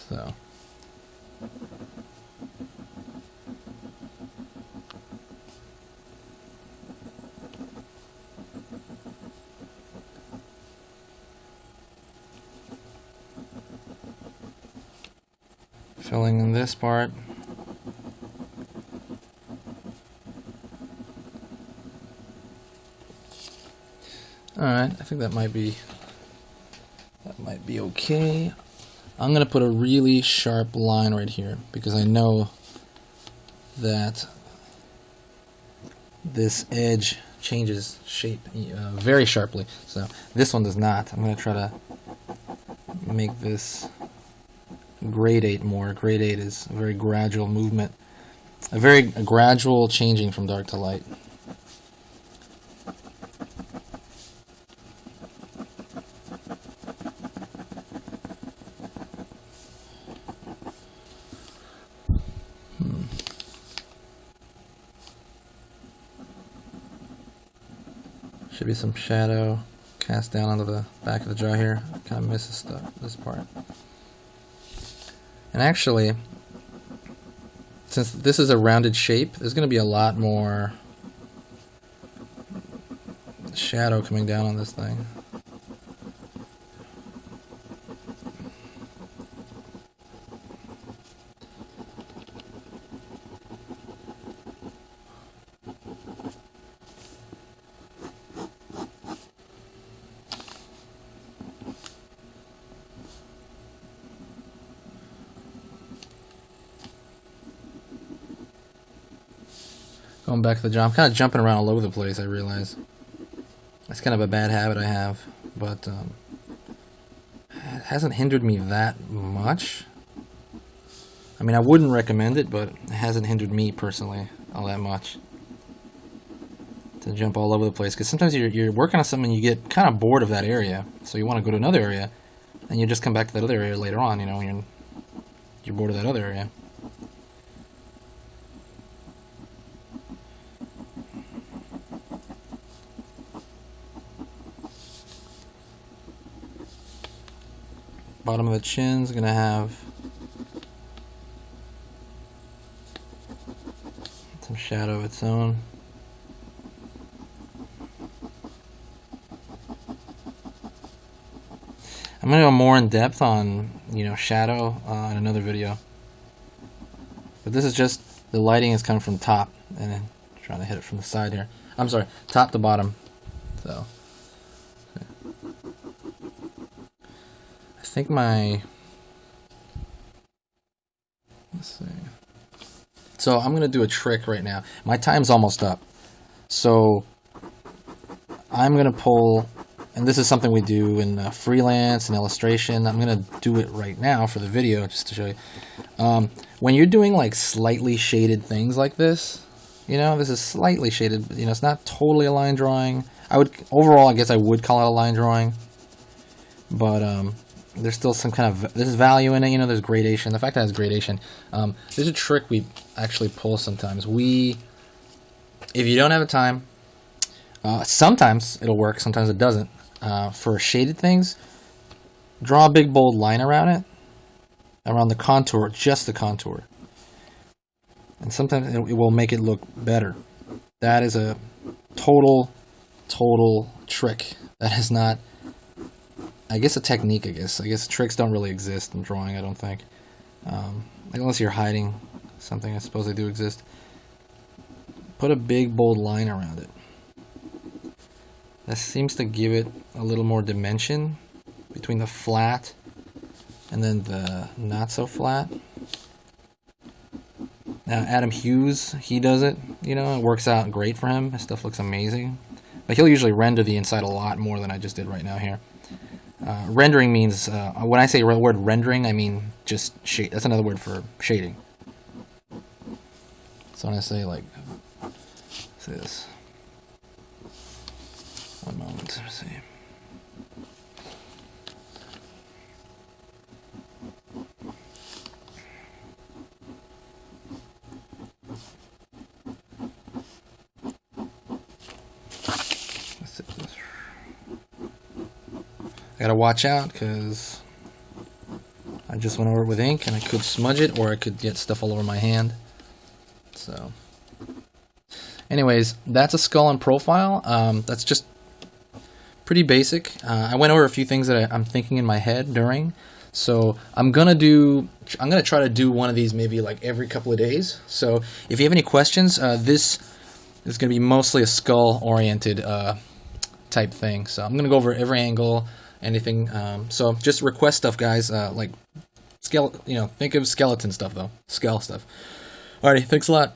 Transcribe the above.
So filling in this part. Alright, I think that might be okay. I'm gonna put a really sharp line right here because I know that this edge changes shape very sharply. So this one does not. I'm gonna try to make this gradate more. Gradate is a very gradual movement, a very gradual changing from dark to light. Should be some shadow cast down onto the back of the jaw here. Kind of misses this part. And actually, since this is a rounded shape, there's going to be a lot more shadow coming down on this thing. Going back to the jaw, I'm kind of jumping around all over the place, I realize. That's kind of a bad habit I have, but it hasn't hindered me that much. I mean, I wouldn't recommend it, but it hasn't hindered me personally all that much to jump all over the place. Because sometimes you're working on something and you get kind of bored of that area, so you want to go to another area, and you just come back to that other area later on, you know, when you're bored of that other area. Bottom of the chin's gonna have some shadow of its own. I'm gonna go more in depth on, shadow in another video. But this is just the lighting is coming from top, and then trying to hit it from the side here. I'm sorry, top to bottom. So. I think let's see. So I'm gonna do a trick right now. My time's almost up, so I'm gonna pull, and this is something we do in freelance and illustration. I'm gonna do it right now for the video just to show you. When you're doing like slightly shaded things like this, this is slightly shaded. It's not totally a line drawing. I guess I would call it a line drawing, but there's still some kind of there's value in it. There's gradation. The fact that it has gradation. There's a trick we actually pull sometimes. If you don't have a time, sometimes it'll work. Sometimes it doesn't. For shaded things, draw a big bold line around it, around the contour, just the contour, and sometimes it will make it look better. That is a total trick. That is not. I guess a technique, I guess tricks don't really exist in drawing, I don't think. Unless you're hiding something, I suppose they do exist. Put a big, bold line around it. That seems to give it a little more dimension between the flat and then the not so flat. Now, Adam Hughes, he does it, it works out great for him. His stuff looks amazing. But he'll usually render the inside a lot more than I just did right now here. Rendering means, when I say the word rendering, I mean just shade. That's another word for shading. So when I say say this. One moment, let's see. I gotta watch out because I just went over it with ink, and I could smudge it, or I could get stuff all over my hand. So, anyways, that's a skull and profile. That's just pretty basic. I went over a few things that I'm thinking in my head during. So I'm gonna try to do one of these maybe like every couple of days. So if you have any questions, this is gonna be mostly a skull-oriented type thing. So I'm gonna go over every angle, anything. So just request stuff, guys. Like think of skeleton stuff though, skull stuff. Alrighty, thanks a lot.